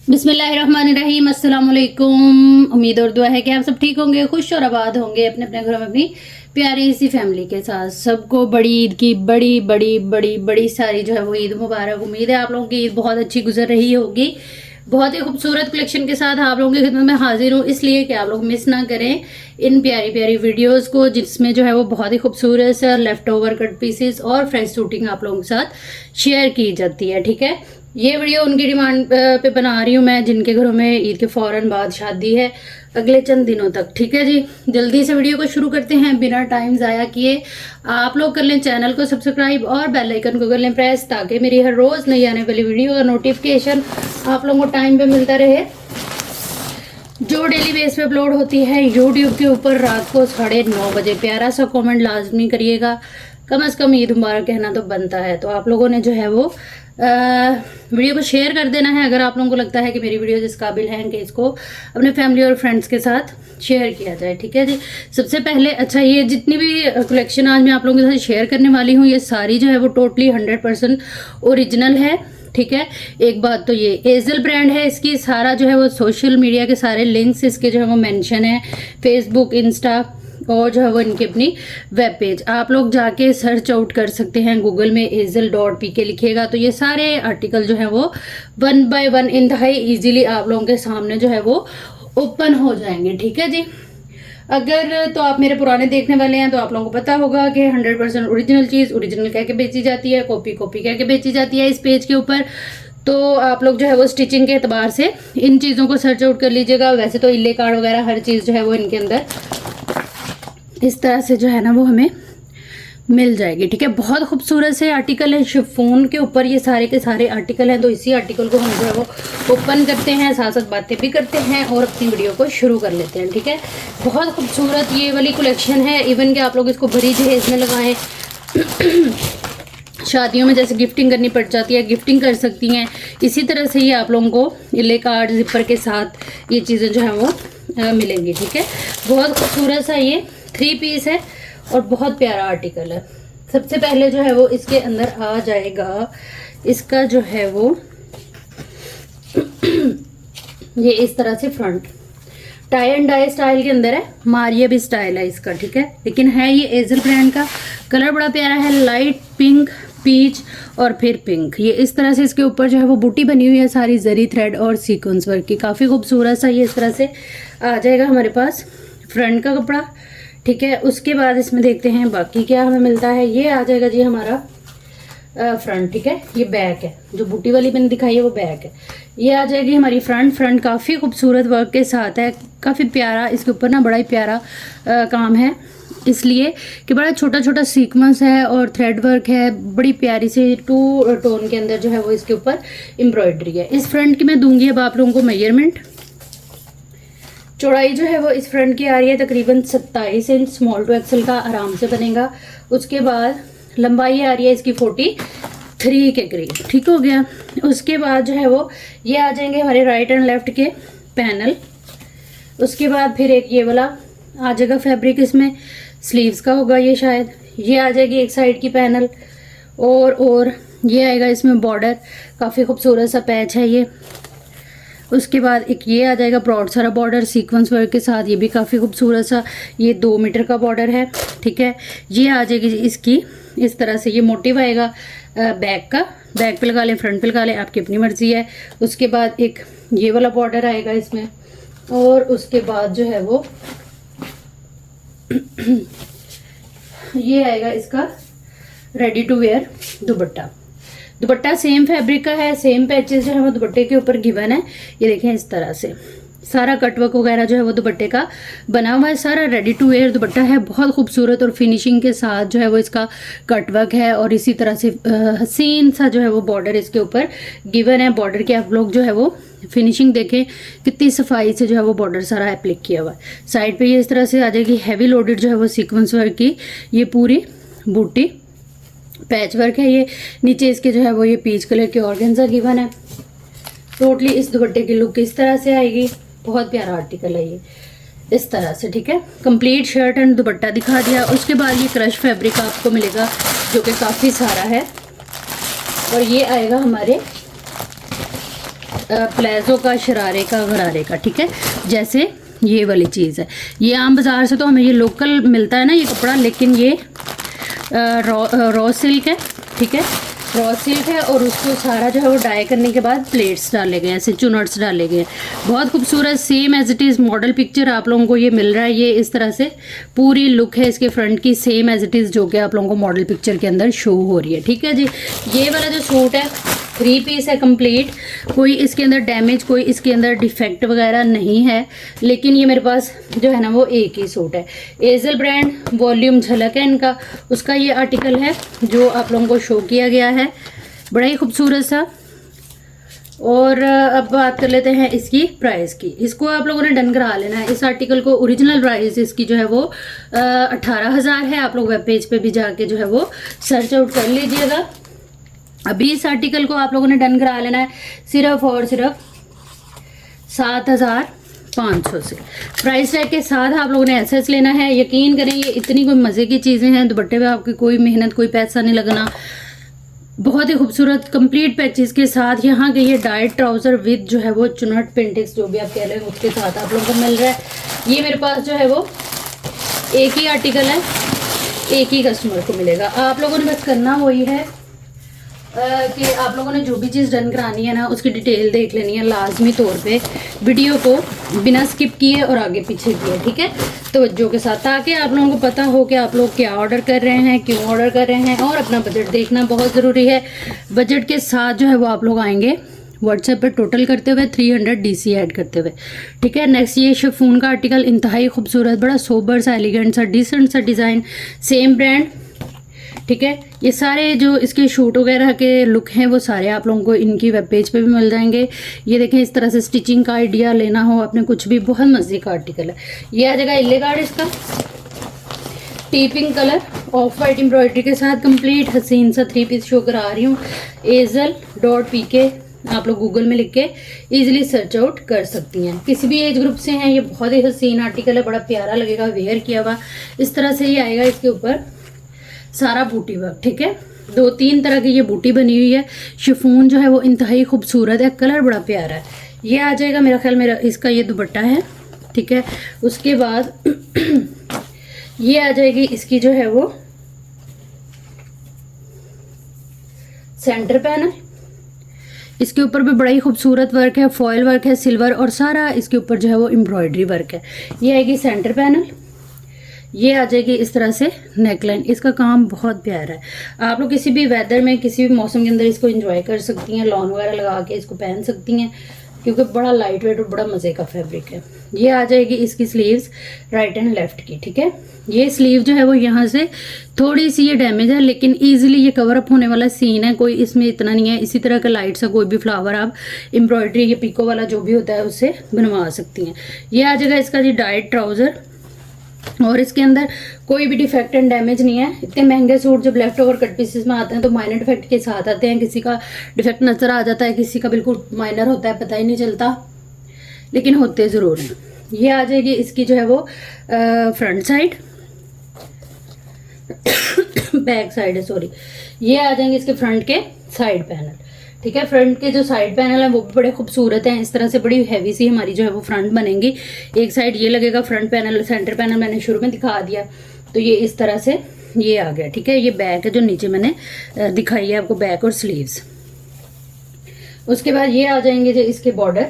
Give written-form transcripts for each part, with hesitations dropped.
बिस्मिल्लाहिर्रहमानिर्रहीम, अस्सलाम वालेकुम। उम्मीद और दुआ है कि आप सब ठीक होंगे, खुश और आबाद होंगे अपने अपने घरों में अपनी प्यारी सी फैमिली के साथ। सबको बड़ी ईद की बड़ी बड़ी बड़ी बड़ी सारी जो है वो ईद मुबारक। उम्मीद है आप लोगों की ईद बहुत अच्छी गुजर रही होगी। बहुत ही खूबसूरत कलेक्शन के साथ आप लोगों की खिदमत में हाजिर हूँ, इसलिए कि आप लोग मिस ना करें इन प्यारी प्यारी वीडियोस को, जिसमें जो है वो बहुत ही खूबसूरत से लेफ्ट ओवर कट पीसेस और फ्रेश शूटिंग आप लोगों के साथ शेयर की जाती है। ठीक है, ये वीडियो उनकी डिमांड पे बना रही हूँ मैं, जिनके घरों में ईद के फ़ौरन बाद शादी है अगले चंद दिनों तक। ठीक है जी, जल्दी से वीडियो को शुरू करते हैं बिना टाइम ज़ाया किए। आप लोग कर लें चैनल को सब्सक्राइब और बेल आइकन को कर लें प्रेस, ताकि मेरी हर रोज़ नई आने वाली वीडियो का नोटिफिकेशन आप लोगों को टाइम पे मिलता रहे, जो डेली बेस पे अपलोड होती है यूट्यूब के ऊपर रात को 9:30 बजे। प्यारा सा कमेंट लाजमी करिएगा, कम से कम ईद मुबारक कहना तो बनता है। तो आप लोगों ने जो है वो वीडियो को शेयर कर देना है, अगर आप लोगों को लगता है कि मेरी वीडियो इस काबिल हैं कि इसको अपने फैमिली और फ्रेंड्स के साथ शेयर किया जाए। ठीक है जी, सबसे पहले अच्छा, ये जितनी भी कलेक्शन आज मैं आप लोगों के साथ शेयर करने वाली हूँ, ये सारी जो है वो टोटली 100% ओरिजिनल है। ठीक है, एक बात तो ये एजल ब्रांड है, इसकी सारा जो है वो सोशल मीडिया के सारे लिंक्स इसके जो है वो मेंशन है, फेसबुक, इंस्टा और जो है वो इनकी अपनी वेब पेज। आप लोग जाके सर्च आउट कर सकते हैं गूगल में, azel.pk लिखिएगा तो ये सारे आर्टिकल जो है वो 1 बाय 1 इंतहाई ईजिली आप लोगों के सामने जो है वो ओपन हो जाएंगे। ठीक है जी, अगर तो आप मेरे पुराने देखने वाले हैं तो आप लोगों को पता होगा कि 100% ओरिजिनल चीज़ ओरिजिनल कह के बेची जाती है, कॉपी कॉपी कह के बेची जाती है इस पेज के ऊपर। तो आप लोग जो है वो स्टिचिंग के एतबार से इन चीज़ों को सर्च आउट कर लीजिएगा। वैसे तो इल्ले कार्ड वगैरह हर चीज़ जो है वो इनके अंदर इस तरह से जो है ना वो हमें मिल जाएगी। ठीक है, बहुत खूबसूरत से आर्टिकल है, शिफॉन के ऊपर ये सारे के सारे आर्टिकल हैं। तो इसी आर्टिकल को हम जो है वो ओपन करते हैं, साथ साथ बातें भी करते हैं और अपनी वीडियो को शुरू कर लेते हैं। ठीक है, बहुत खूबसूरत ये वाली कलेक्शन है, इवन कि आप लोग इसको भरी जहेज में लगाएं शादियों में जैसे गिफ्टिंग करनी पड़ जाती है, गिफ्टिंग कर सकती हैं। इसी तरह से ये आप लोगों को इले कार्ड जिपर के साथ ये चीज़ें जो है वो मिलेंगी। ठीक है, बहुत खूबसूरत सा ये 3 पीस है और बहुत प्यारा आर्टिकल है। सबसे पहले जो है वो इसके अंदर आ जाएगा इसका जो है वो ये इस तरह से front tie and dye style के अंदर है, मारिया भी स्टाइल है इसका। ठीक है, लेकिन है ये एजल ब्रांड का। कलर बड़ा प्यारा है, लाइट पिंक, पीच और फिर पिंक। ये इस तरह से इसके ऊपर जो है वो बूटी बनी हुई है सारी जरी थ्रेड और सीक्वेंस वर्क की, काफ़ी खूबसूरत सा ये इस तरह से आ जाएगा हमारे पास फ्रंट का कपड़ा। ठीक है, उसके बाद इसमें देखते हैं बाकी क्या हमें मिलता है। ये आ जाएगा जी हमारा फ्रंट। ठीक है, ये बैक है, जो बूटी वाली मैंने दिखाई है वो बैक है। ये आ जाएगी हमारी फ्रंट काफ़ी खूबसूरत वर्क के साथ है, काफ़ी प्यारा। इसके ऊपर ना बड़ा ही प्यारा काम है, इसलिए कि बड़ा छोटा छोटा सीक्वेंस है और थ्रेड वर्क है, बड़ी प्यारी सी 2 टोन के अंदर जो है वो इसके ऊपर एम्ब्रॉयडरी है। इस फ्रंट की मैं दूंगी अब आप लोगों को मेजरमेंट। चौड़ाई जो है वो इस फ्रंट की आ रही है तकरीबन 27 इंच, स्मॉल टू एक्सल का आराम से बनेगा। उसके बाद लंबाई आ रही है इसकी 43 के करीब। ठीक हो गया, उसके बाद जो है वो ये आ जाएंगे हमारे राइट एंड लेफ्ट के पैनल। उसके बाद फिर एक ये वाला आ जाएगा फैब्रिक, इसमें स्लीव्स का होगा ये शायद। ये आ जाएगी एक साइड की पैनल और ये आएगा इसमें बॉर्डर, काफ़ी खूबसूरत सा पैच है ये। उसके बाद एक ये आ जाएगा ब्रॉड सारा बॉर्डर सीक्वेंस वर्क के साथ, ये भी काफ़ी खूबसूरत सा, ये 2 मीटर का बॉर्डर है। ठीक है, ये आ जाएगी इसकी इस तरह से, ये मोटिव आएगा बैक का, बैक पे लगा लें फ्रंट पे लगा लें, आपकी अपनी मर्जी है। उसके बाद एक ये वाला बॉर्डर आएगा इसमें, और उसके बाद जो है वो ये आएगा इसका ready to wear dupatta. Dupatta same fabric का है, सेम पैचेस जो है वो दुपट्टे के ऊपर गिवन है। ये देखें इस तरह से सारा कटवर्क वगैरह जो है वो दुपट्टे का बना हुआ है, सारा रेडी टू वेयर दुपट्टा है, बहुत खूबसूरत और फिनिशिंग के साथ जो है वो इसका कटवर्क है। और इसी तरह से हसीन सा जो है वो बॉर्डर इसके ऊपर गिवन है। बॉर्डर के आप लोग जो है वो फिनिशिंग देखें, कितनी सफाई से जो है वो बॉर्डर सारा एप्लिक किया हुआ है। साइड पे ये इस तरह से आ जाएगी हैवी लोडेड जो है वो सीक्वेंस वर्क की ये पूरी बूटी, पैच वर्क है ये। नीचे इसके जो है वो ये पीच कलर के ऑर्गेन्जा गिवन है। टोटली इस दुपट्टे की लुक इस तरह से आएगी, बहुत प्यारा आर्टिकल है ये इस तरह से। ठीक है, कंप्लीट शर्ट एंड दुपट्टा दिखा दिया। उसके बाद ये क्रश फैब्रिक आपको मिलेगा जो कि काफ़ी सारा है, और ये आएगा हमारे प्लाजो का, शरारे का, गरारे का, ठीक है। जैसे ये वाली चीज़ है, ये आम बाज़ार से तो हमें ये लोकल मिलता है ना ये कपड़ा, लेकिन ये रॉ सिल्क है, ठीक है, रॉ सिल्क है। और उसको सारा जो है वो डाई करने के बाद प्लेट्स डाले गए हैं, ऐसे चुनट्स डाले गए हैं, बहुत खूबसूरत, same as it is model picture आप लोगों को ये मिल रहा है। ये इस तरह से पूरी लुक है इसके फ्रंट की, सेम एज इट इज़ जो कि आप लोगों को मॉडल पिक्चर के अंदर शो हो रही है, ठीक है जी। ये वाला जो सूट है 3 पीस है कंप्लीट, कोई इसके अंदर डैमेज, कोई इसके अंदर डिफेक्ट वगैरह नहीं है, लेकिन ये मेरे पास जो है ना वो एक ही सूट है। एजल ब्रांड, वॉल्यूम झलक है इनका, उसका ये आर्टिकल है जो आप लोगों को शो किया गया है, बड़ा ही खूबसूरत सा। और अब बात कर लेते हैं इसकी प्राइस की। इसको आप लोगों ने डन करा लेना है। इस आर्टिकल को ओरिजिनल प्राइस इसकी जो है वो 18,000 है। आप लोग वेब पेज पे भी जाके जो है वो सर्च आउट कर लीजिएगा। अभी इस आर्टिकल को आप लोगों ने डन करा लेना है सिर्फ और सिर्फ 7,500 से। प्राइस टैग के साथ आप लोगों ने एसएस लेना है। यकीन करें ये इतनी कोई मज़े की चीज़ें हैं, दुपट्टे पे आपकी कोई मेहनत, कोई पैसा नहीं लगना, बहुत ही खूबसूरत कंप्लीट पैचेस के साथ। यहाँ के ये डाइट ट्राउज़र विद जो है वो चुनट पेंटिक्स जो भी आप कह रहे हैं उसके साथ आप लोगों को मिल रहा है। ये मेरे पास जो है वो एक ही आर्टिकल है, एक ही कस्टमर को मिलेगा। आप लोगों ने बस करना वही है कि आप लोगों ने जो भी चीज़ डन करानी है ना उसकी डिटेल देख लेनी है लाजमी तौर पे, वीडियो को बिना स्किप किए और आगे पीछे किए, ठीक है, तवज्जो के साथ, ताकि आप लोगों को पता हो कि आप लोग क्या ऑर्डर कर रहे हैं, क्यों ऑर्डर कर रहे हैं। और अपना बजट देखना बहुत ज़रूरी है। बजट के साथ जो है वो आप लोग आएंगे व्हाट्सएप पे टोटल करते हुए 300 DC ऐड करते हुए, ठीक है। नेक्स्ट ये शिफॉन का आर्टिकल, इंतहाई खूबसूरत, बड़ा सोबर सा, एलिगेंट सा, डिसेंट सा डिज़ाइन, सेम ब्रांड, ठीक है। ये सारे जो इसके शूट वगैरह के लुक हैं वो सारे आप लोगों को इनकी वेब पेज पे भी मिल जाएंगे। ये देखें, इस तरह से स्टिचिंग का आइडिया लेना हो आपने कुछ भी, बहुत मज़े का आर्टिकल है। ये आ जाएगा इले कार्ड इसका, T pink colour, of white embroidery के साथ कंप्लीट हसीन सा 3 पीस शो करा रही हूँ। एजल.pk आप लोग गूगल में लिख के ईजिली सर्च आउट कर सकती हैं, किसी भी एज ग्रुप से हैं। ये बहुत ही हसीन आर्टिकल है, बड़ा प्यारा लगेगा वेयर किया हुआ। इस तरह से ये आएगा, इसके ऊपर सारा बूटी वर्क, ठीक है। 2-3 तरह की ये बूटी बनी हुई है। शिफॉन जो है वो इंतहाई खूबसूरत है, कलर बड़ा प्यारा है। ये आ जाएगा मेरा ख्याल, मेरा इसका ये दुपट्टा है, ठीक है। उसके बाद ये आ जाएगी इसकी जो है वो सेंटर पैनल, इसके ऊपर भी बड़ा ही खूबसूरत वर्क है, फॉयल वर्क है, सिल्वर, और सारा इसके ऊपर जो है वो एम्ब्रॉयडरी वर्क है। ये आएगी सेंटर पैनल। ये आ जाएगी इस तरह से नेकलाइन, इसका काम बहुत प्यारा है। आप लोग किसी भी वेदर में, किसी भी मौसम के अंदर इसको एंजॉय कर सकती हैं, लॉन वगैरह लगा के इसको पहन सकती हैं, क्योंकि बड़ा लाइट वेट और बड़ा मज़े का फैब्रिक है। ये आ जाएगी इसकी स्लीव्स राइट एंड लेफ्ट की, ठीक है। ये स्लीव जो है वो यहाँ से थोड़ी सी ये डैमेज है, लेकिन ईजिली ये कवर अप होने वाला सीन है, कोई इसमें इतना नहीं है। इसी तरह का लाइट सा कोई भी फ्लावर आप एम्ब्रॉयडरी या पिको वाला जो भी होता है उससे बनवा सकती हैं। ये आ जाएगा इसका जी डाइट ट्राउज़र, और इसके अंदर कोई भी डिफेक्ट एंड डैमेज नहीं है। इतने महंगे सूट जब लेफ्ट ओवर कट पीसेस में आते हैं तो माइनर डिफेक्ट के साथ आते हैं, किसी का डिफेक्ट नज़र आ जाता है, किसी का बिल्कुल माइनर होता है, पता ही नहीं चलता, लेकिन होते ज़रूर हैं। ये आ जाएगी इसकी जो है वो फ्रंट साइड, बैक साइड है सॉरी। ये आ जाएंगे इसके फ्रंट के साइड पैनल, ठीक है। फ्रंट के जो साइड पैनल है वो भी बड़े खूबसूरत हैं। इस तरह से बड़ी हैवी सी हमारी जो है वो फ्रंट बनेंगी। एक साइड ये लगेगा फ्रंट पैनल, सेंटर पैनल मैंने शुरू में दिखा दिया, तो ये इस तरह से ये आ गया, ठीक है। ये बैक है जो नीचे मैंने दिखाई है आपको, बैक और स्लीव्स। उसके बाद ये आ जाएंगे जो इसके बॉर्डर,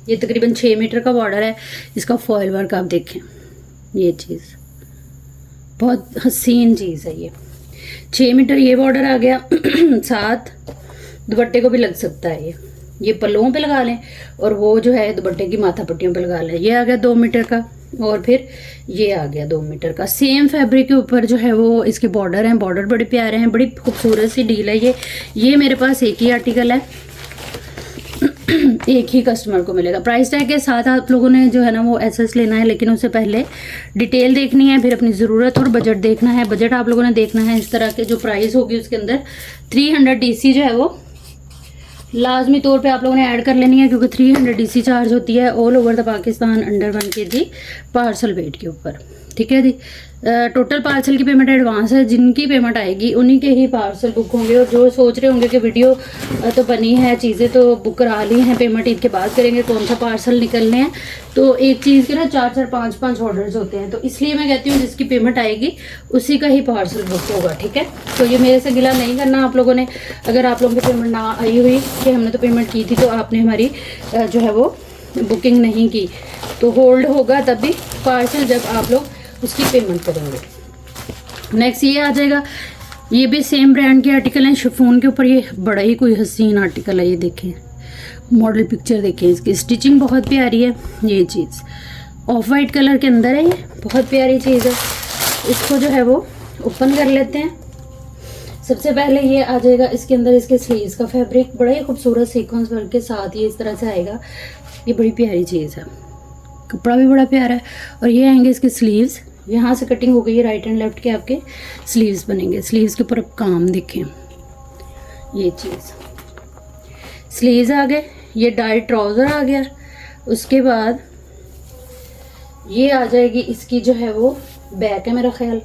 ये तकरीबन 6 मीटर का बॉर्डर है। इसका फॉयल वर्क आप देखें, ये चीज़ बहुत हसीन चीज़ है। ये 6 मीटर ये बॉर्डर आ गया, साथ दुपट्टे को भी लग सकता है। ये पल्लुओं पे लगा लें और वो जो है दुपट्टे की माथा पट्टियों पे लगा लें। ये आ गया 2 मीटर का, और फिर ये आ गया 2 मीटर का। सेम फैब्रिक के ऊपर जो है वो इसके बॉर्डर हैं, बॉर्डर बड़े प्यारे हैं, बड़ी खूबसूरत सी डील है ये मेरे पास एक ही आर्टिकल है, एक ही कस्टमर को मिलेगा। प्राइस टैग के साथ आप लोगों ने जो है ना वो एसएस लेना है, लेकिन उससे पहले डिटेल देखनी है, फिर अपनी ज़रूरत और बजट देखना है। बजट आप लोगों ने देखना है, इस तरह के जो प्राइस होगी उसके अंदर 300 DC जो है वो लाजमी तौर पे आप लोगों ने ऐड कर लेनी है, क्योंकि 300 DC चार्ज होती है all over the Pakistan under 1 kg parcel weight के ऊपर, ठीक है जी। टोटल पार्सल की पेमेंट एडवांस है, जिनकी पेमेंट आएगी उन्हीं के ही पार्सल बुक होंगे। और जो सोच रहे होंगे कि वीडियो तो बनी है, चीज़ें तो बुक करा ली हैं, पेमेंट ईद के बाद करेंगे, कौन सा पार्सल निकलने हैं, तो एक चीज़ के ना 4-4 5-5 ऑर्डर्स होते हैं, तो इसलिए मैं कहती हूँ जिसकी पेमेंट आएगी उसी का ही पार्सल बुक होगा, ठीक है। तो ये मेरे से गिला नहीं करना आप लोगों ने। अगर आप लोगों की पेमेंट ना आई हुई कि हमने तो पेमेंट की थी तो आपने हमारी जो है वो बुकिंग नहीं की, तो होल्ड होगा तभी पार्सल जब आप लोग उसकी पेमेंट करेंगे। नेक्स्ट ये आ जाएगा, ये भी सेम ब्रांड के आर्टिकल हैं, शिफॉन के ऊपर। ये बड़ा ही कोई हसीन आर्टिकल है, ये देखें, मॉडल पिक्चर देखें, इसकी स्टिचिंग बहुत प्यारी है। ये चीज़ ऑफ वाइट कलर के अंदर है, ये बहुत प्यारी चीज़ है। इसको जो है वो ओपन कर लेते हैं। सबसे पहले ये आ जाएगा इसके अंदर इसके स्लीव्स का फैब्रिक, बड़ा ही खूबसूरत सीक्वेंस वर्क के साथ ये इस तरह से आएगा। ये बड़ी प्यारी चीज़ है, कपड़ा भी बड़ा प्यारा है। और ये आएंगे इसके स्लीव्स, यहाँ से कटिंग हो गई है, राइट एंड लेफ्ट के आपके स्लीव्स बनेंगे। स्लीव्स के ऊपर अब काम देखें, ये चीज़ स्लीव्स आ गए, ये डाई ट्राउज़र आ गया। उसके बाद ये आ जाएगी इसकी जो है वो बैक है, मेरा ख्याल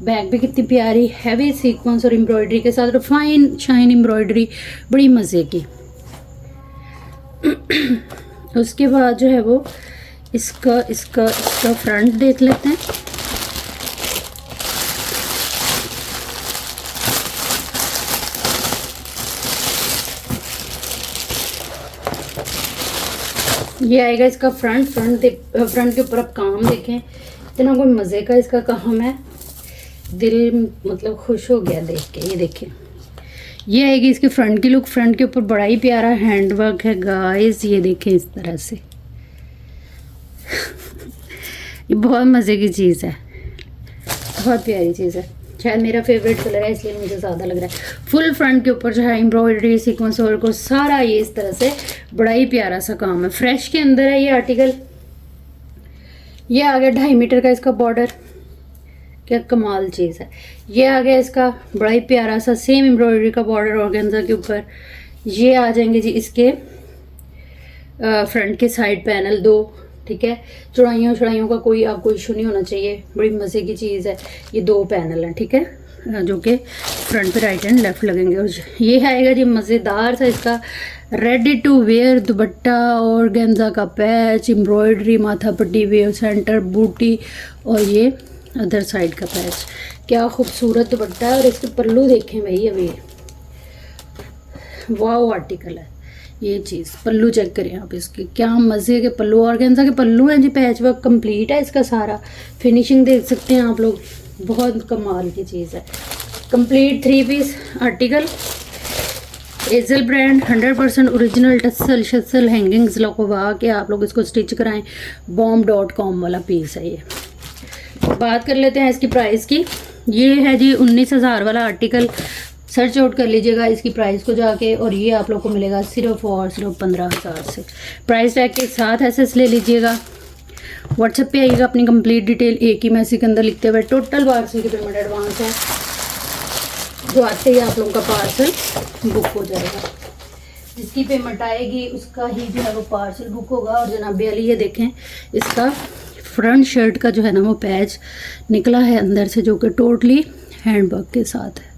बैक भी कितनी प्यारी, हैवी सीक्वेंस और एम्ब्रॉयडरी के साथ, फाइन शाइन एम्ब्रॉयडरी, बड़ी मज़े की। उसके बाद जो है वो इसका इसका इसका फ्रंट देख लेते हैं। ये आएगा इसका फ्रंट फ्रंट के ऊपर आप काम देखें, इतना कोई मज़े का इसका काम है, दिल मतलब खुश हो गया देख के। ये देखें, ये आएगी इसकी फ्रंट की लुक। फ्रंट के ऊपर बड़ा ही प्यारा हैंड वर्क है गाइस, ये देखें इस तरह से। ये बहुत मज़े की चीज़ है, बहुत प्यारी चीज़ है, शायद मेरा फेवरेट कलर है इसलिए मुझे ज़्यादा लग रहा है। फुल फ्रंट के ऊपर जो है एम्ब्रॉयडरी सीक्वेंस वर्क को सारा ये इस तरह से बड़ा ही प्यारा सा काम है। फ्रेश के अंदर है ये आर्टिकल। ये आ गया 2.5 मीटर का इसका बॉर्डर, क्या कमाल चीज़ है। ये आ गया इसका बड़ा ही प्यारा सा सेम एम्ब्रॉयडरी का बॉर्डर ऑर्गेन्जा के ऊपर। ये आ जाएंगे जी इसके फ्रंट के साइड पैनल 2, ठीक है। चौड़ाइयों का कोई आपको इशू नहीं होना चाहिए, बड़ी मज़े की चीज़ है। ये 2 पैनल हैं, ठीक है, जो कि फ्रंट पे राइट एंड लेफ्ट लगेंगे। और ये आएगा जी मज़ेदार सा इसका रेडी टू वेयर दुपट्टा और गेंजा का पैच, एम्ब्रॉयडरी, माथा पट्टी, वेव सेंटर, बूटी और ये अदर साइड का पैच। क्या खूबसूरत दुपट्टा है। और इसके पल्लू देखें भाई, अभी वाव आर्टिकल है। ये चीज़ पल्लू चेक करें आप इसके, क्या मज़े के पल्लू, ऑर्गेन्जा के पल्लू हैं जी, पैच वर्क कंप्लीट है इसका सारा, फिनिशिंग देख सकते हैं आप लोग, बहुत कमाल की चीज़ है। कंप्लीट 3 पीस आर्टिकल, एजल ब्रांड, 100% ओरिजिनल टसल शसल हैंगिंग्स लगवा के आप लोग इसको स्टिच कराएं। bomb.com वाला पीस है ये। बात कर लेते हैं इसकी प्राइस की। ये है जी 19,000 वाला आर्टिकल, सर्च आउट कर लीजिएगा इसकी प्राइस को जाके, और ये आप लोग को मिलेगा सिर्फ और सिर्फ 15,000 से। प्राइस टैग के साथ एसएस ले लीजिएगा। व्हाट्सएप पे आइएगा, अपनी कंप्लीट डिटेल एक ही मैसेज के अंदर लिखते हुए। टोटल पार्सल की पेमेंट एडवांस है, जो आते ही आप लोगों का पार्सल बुक हो जाएगा। जिसकी पेमेंट आएगी उसका ही जो है वो पार्सल बुक होगा। और जनाब अली ये देखें, इसका फ्रंट शर्ट का जो है ना वो पैच निकला है अंदर से, जो कि टोटली हैंड वर्क के साथ है।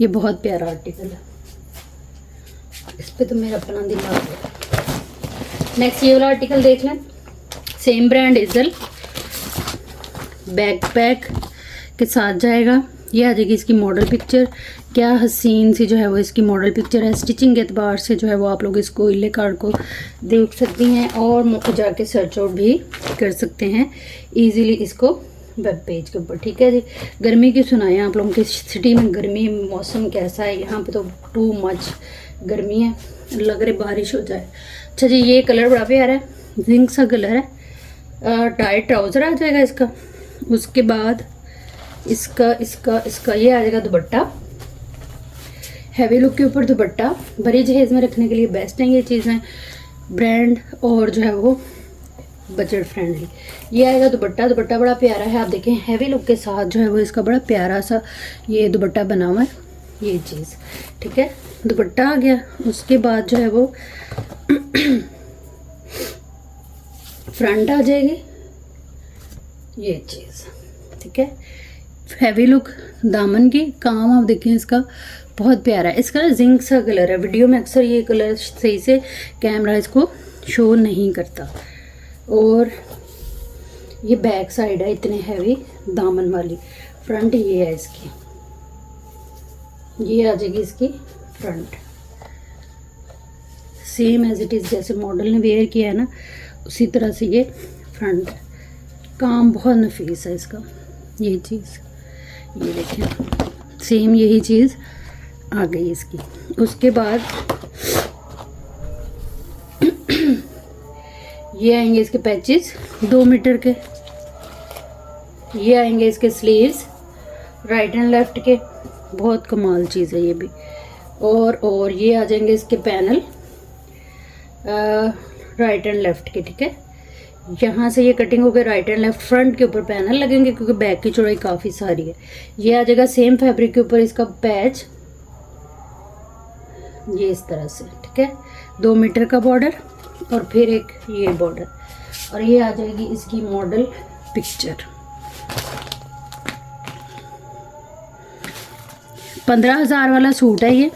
ये बहुत प्यारा आर्टिकल है, इस पे तो मेरा अपना दिल आ गया। नेक्स्ट ये वाला आर्टिकल देख लें, सेम ब्रांड एजल, बैक पैक के साथ जाएगा। ये आ जाएगी इसकी मॉडल पिक्चर, क्या हसीन सी जो है वो इसकी मॉडल पिक्चर है। स्टिचिंग के एतबार से जो है वो आप लोग इसको इले कार्ड को देख सकती हैं और जाके सर्च आउट भी कर सकते हैं इजीली इसको वेब पेज के ऊपर, ठीक है जी। गर्मी की सुनाएं आप लोगों की सिटी में गर्मी मौसम कैसा है। यहाँ पे तो टू मच गर्मी है, लग रही बारिश हो जाए। अच्छा जी, ये कलर बड़ा प्यारा है, जिंक सा कलर है। टाइट ट्राउज़र आ जाएगा इसका। उसके बाद इसका ये आ जाएगा दुपट्टा, हैवी लुक के ऊपर दुपट्टा, बड़ी जहेज़ में रखने के लिए बेस्ट है ये चीज़ें, ब्रांड और जो है वो बजट फ्रेंडली। ये आएगा दुपट्टा, दुपट्टा बड़ा प्यारा है, आप देखें हैवी लुक के साथ जो है वो इसका बड़ा प्यारा सा ये दुपट्टा बना हुआ है, ये चीज़, ठीक है। दुपट्टा आ गया। उसके बाद जो है वो फ्रंट आ जाएगी ये चीज़, ठीक है। हैवी लुक दामन की, काम आप देखें इसका बहुत प्यारा है। इसका जिंक सा कलर है, वीडियो में अक्सर ये कलर सही से कैमरा इसको शो नहीं करता। और ये बैक साइड है इतने हैवी दामन वाली। फ्रंट ये है इसकी, ये आ जाएगी इसकी front, same as it is जैसे मॉडल ने वेयर किया है ना उसी तरह से ये फ्रंट। काम बहुत नफीस है इसका। ये चीज़ ये देखें, सेम यही चीज़ आ गई इसकी। उसके बाद ये आएंगे इसके पैचेस 2 मीटर के, ये आएंगे इसके स्लीव्स राइट एंड लेफ्ट के, बहुत कमाल चीज़ है ये भी। और ये आ जाएंगे इसके पैनल राइट एंड लेफ्ट के, ठीक है। यहाँ से ये कटिंग होकर राइट एंड लेफ्ट, फ्रंट के ऊपर पैनल लगेंगे क्योंकि बैक की चौड़ाई काफ़ी सारी है। ये आ जाएगा सेम फैब्रिक के ऊपर इसका पैच, ये इस तरह से, ठीक है। 2 मीटर का बॉर्डर और फिर एक ये बॉर्डर, और ये आ जाएगी इसकी मॉडल पिक्चर। 15,000 वाला सूट है ये,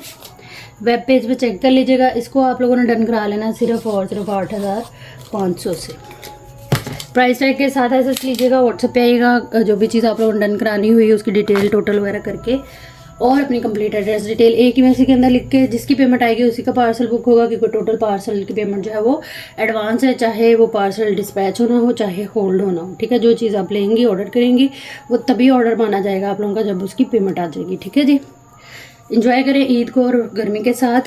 वेब पेज पे चेक कर लीजिएगा। इसको आप लोगों ने डन करा लेना सिर्फ 8,500 से। प्राइस टैग के साथ एसएस लीजिएगा, व्हाट्सएप पे आइएगा, जो भी चीज़ आप लोगों ने डन करानी हुई है उसकी डिटेल टोटल वगैरह करके, और अपनी कंप्लीट एड्रेस डिटेल एक ही मैसेज के अंदर लिख के, जिसकी पेमेंट आएगी उसी का पार्सल बुक होगा, क्योंकि टोटल पार्सल की पेमेंट जो है वो एडवांस है, चाहे वो पार्सल डिस्पैच होना हो चाहे होल्ड होना हो, ठीक है। जो चीज़ आप लेंगी ऑर्डर करेंगी वो तभी ऑर्डर माना जाएगा आप लोगों का जब उसकी पेमेंट आ जाएगी, ठीक है जी। इंजॉय करें ईद को और गर्मी के साथ,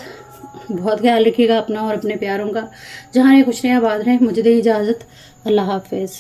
बहुत ख्याल रखिएगा अपना और अपने प्यारों का। जहाँ खुश रहें आबाद रहें। मुझे दे इजाज़त, अल्लाह हाफिज़।